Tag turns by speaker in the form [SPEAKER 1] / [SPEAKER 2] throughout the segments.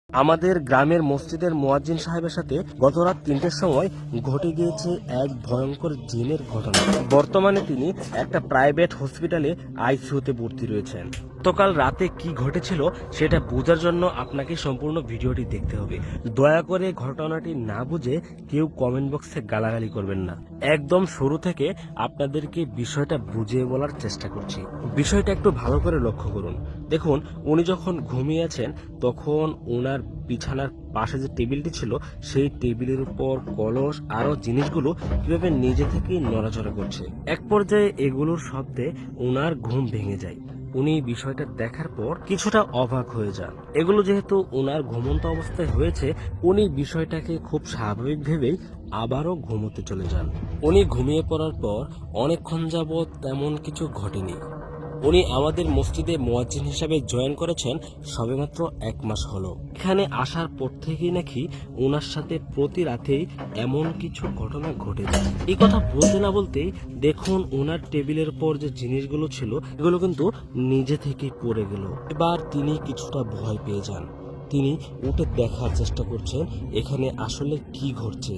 [SPEAKER 1] আমাদের গ্রামের মসজিদের মুয়াজ্জিন সাহেবের সাথে গত রাত ৩টের সময় ঘটে গিয়েছে এক ভয়ঙ্কর জিনের ঘটনা। বর্তমানে তিনি একটা প্রাইভেট হসপিটালে আইসিইউতে ভর্তি রয়েছেন। গতকাল রাতে কি ঘটেছিল সেটা বোঝার জন্য আপনাকে সম্পূর্ণ ভিডিওটি দেখতে হবে। দয়া করে ঘটনাটি না বুঝে কেউ কমেন্ট বক্সে গালাগালি করবেন না। একদম শুরু থেকে আপনাদেরকে বিষয়টা বুঝিয়ে বলার চেষ্টা করছি। বিষয়টা একটু ভালো করে লক্ষ্য করুন। দেখুন, উনি যখন ঘুমিয়ে আছেন তখন ওনার বিছানার পাশে যে টেবিলটি ছিল সেই টেবিলের উপর কলস আরো জিনিসগুলো কিভাবে নিজে থেকেই নড়াচড়া করছে। এক পর্যায়ে এগুলোর শব্দে ওনার ঘুম ভেঙে যায়। উনি বিষয়টা দেখার পর কিছুটা অবাক হয়ে যান। এগুলো যেহেতু ওনার ঘুমন্ত অবস্থায় হয়েছে, উনি বিষয়টাকে খুব স্বাভাবিক ভেবেই আবারও ঘুমোতে চলে যান। উনি ঘুমিয়ে পড়ার পর অনেকক্ষণ যাবৎ তেমন কিছু ঘটেনি। উনি আমাদের মসজিদে মুয়াজ্জিন হিসাবে জয়েন করেছেন সবেমাত্র 1 মাস হলো। এখানে আসার পর থেকেই নাকি ওনার সাথে প্রতি রাতেই এমন কিছু ঘটনা ঘটে যায়। এই কথা বলতে না বলতেই দেখুন ওনার টেবিলের উপর যে জিনিসগুলো ছিল এগুলো কিন্তু নিজে থেকেই পড়ে গেল। এবার তিনি কিছুটা ভয় পেয়ে যান। তিনি উঠে দেখার চেষ্টা করছেন এখানে আসলে কি ঘটছে।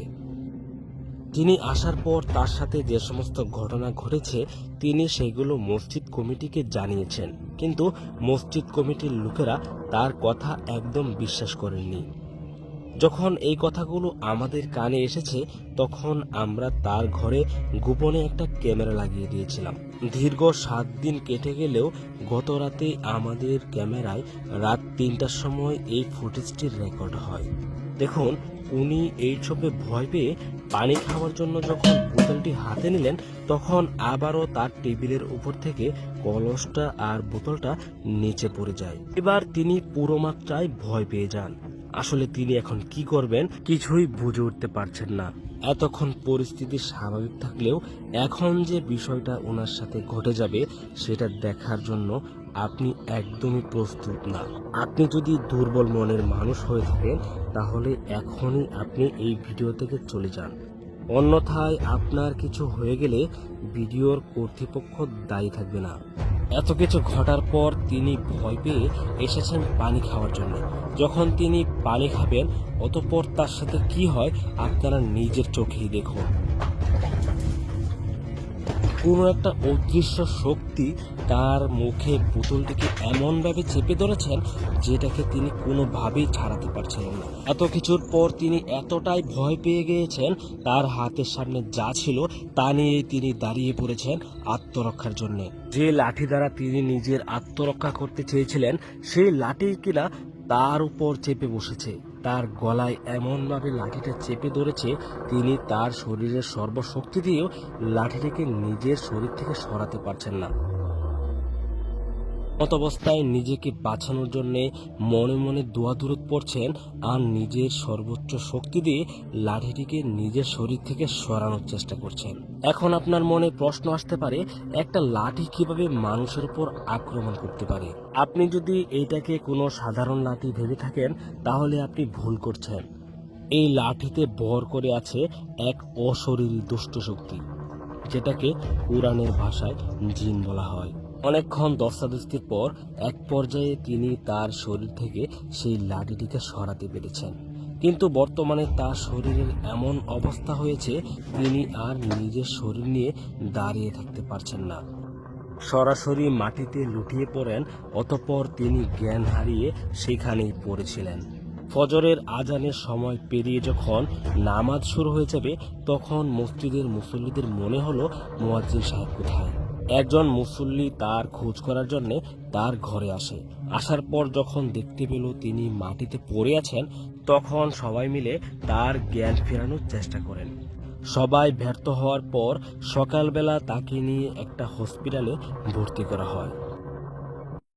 [SPEAKER 1] তিনি আসার পর তার সাথে যে সমস্ত ঘটনা ঘটেছে তিনি সেগুলো মসজিদ কমিটিকে জানিয়েছেন, কিন্তু মসজিদ কমিটির লোকেরা তার কথা একদম বিশ্বাস করেননি। যখন এই কথাগুলো আমাদের কানে এসেছে তখন আমরা তার ঘরে গোপনে একটা ক্যামেরা লাগিয়ে দিয়েছিলাম। দীর্ঘ 7 দিন কেটে গেলেও গত রাতে আমাদের ক্যামেরায় রাত 3টার সময় এই ফুটেজটি রেকর্ড হয়। দেখুন, উনি এই ছবি ভয় পেয়ে পানি খাওয়ার জন্য যখন বোতলটি হাতে নিলেন তখন আবারও তার টেবিলের উপর থেকে কলসটা আর বোতলটা নিচে পড়ে যায়। এবার তিনি পুরো মাত্রায় ভয় পেয়ে যান। আসলে তিনি এখন কি করবেন কিছুই বুঝে উঠতে পারছেন না। এতক্ষণ পরিস্থিতি স্বাভাবিক থাকলেও এখন যে বিষয়টা ওনার সাথে ঘটে যাবে সেটা দেখার জন্য আপনি একদমই প্রস্তুত না। আপনি যদি দুর্বল মনের মানুষ হয়ে থাকেন তাহলে এখনই আপনি এই ভিডিও থেকে চলে যান। অন্যথায় আপনার কিছু হয়ে গেলে ভিডিওর কর্তৃপক্ষ দায়ী থাকবে না। এত কিছু ঘটার পর তিনি ভয় পেয়ে এসেছেন পানি খাওয়ার জন্য। যখন তিনি পানি খাবেন অতঃপর তার সাথে কি হয় আপনারা নিজের চোখেই দেখুন। কোনো একটা অদৃশ্য শক্তি তার মুখে বোতলটিকে এমনভাবে চেপে ধরেছেন যেটাকে তিনি কোনোভাবেই ছাড়াতে পারছিলেন না। এত কিছুর পর তিনি এতটাই ভয় পেয়ে গিয়েছেন তার হাতের সামনে যা ছিল তা নিয়ে তিনি দাঁড়িয়ে পড়েছেন আত্মরক্ষার জন্য। যে লাঠি দ্বারা তিনি নিজের আত্মরক্ষা করতে চেয়েছিলেন সেই লাঠি কিনা তার উপর চেপে বসেছে। তার গলায় এমনভাবে লাঠিটা চেপে ধরেছে তিনি তার শরীরের সর্বশক্তি দিয়েও লাঠিটিকে নিজের শরীর থেকে সরাতে পারছেন না। মত অবস্থায় নিজেকে বাঁচানোর জন্য মনে মনে দোয়া দরুদ পড়ছেন আর নিজের সর্বোচ্চ শক্তি দিয়ে লাঠিটিকে নিজের শরীর থেকে সরানোর চেষ্টা করছেন। এখন আপনার মনে প্রশ্ন আসতে পারে একটা লাঠি কিভাবে মানুষের উপর আক্রমণ করতে পারে। আপনি যদি এইটাকে কোনো সাধারণ লাঠি ভেবে থাকেন তাহলে আপনি ভুল করছেন। এই লাঠিতে ভর করে আছে এক অশরীরী দুষ্ট শক্তি, যেটাকে কোরআনের ভাষায় জিন বলা হয়। অনেকক্ষণ দস্তাদস্তির পর এক পর্যায়ে তিনি তার শরীর থেকে সেই লাঠিটিকে সরাতে পেরেছেন, কিন্তু বর্তমানে তার শরীরের এমন অবস্থা হয়েছে তিনি আর নিজের শরীর নিয়ে দাঁড়িয়ে থাকতে পারছেন না। সরাসরি মাটিতে লুটিয়ে পড়েন। অতঃপর তিনি জ্ঞান হারিয়ে সেখানেই পড়েছিলেন। ফজরের আজানের সময় পেরিয়ে যখন নামাজ শুরু হয়ে যাবে তখন মসজিদের মুসল্লিদের মনে হলো মুয়াজ্জিন সাহেব কোথায়। একজন মুসল্লি তার খোঁজ করার জন্য তার ঘরে আসে। আসার পর যখন দেখতে পেল তিনি মাটিতে পড়ে আছেন তখন সবাই মিলে তার জ্ঞান ফেরানোর চেষ্টা করেন। সবাই ব্যর্থ হওয়ার পর সকালবেলা তাকে নিয়ে একটা হসপিটালে ভর্তি করা হয়।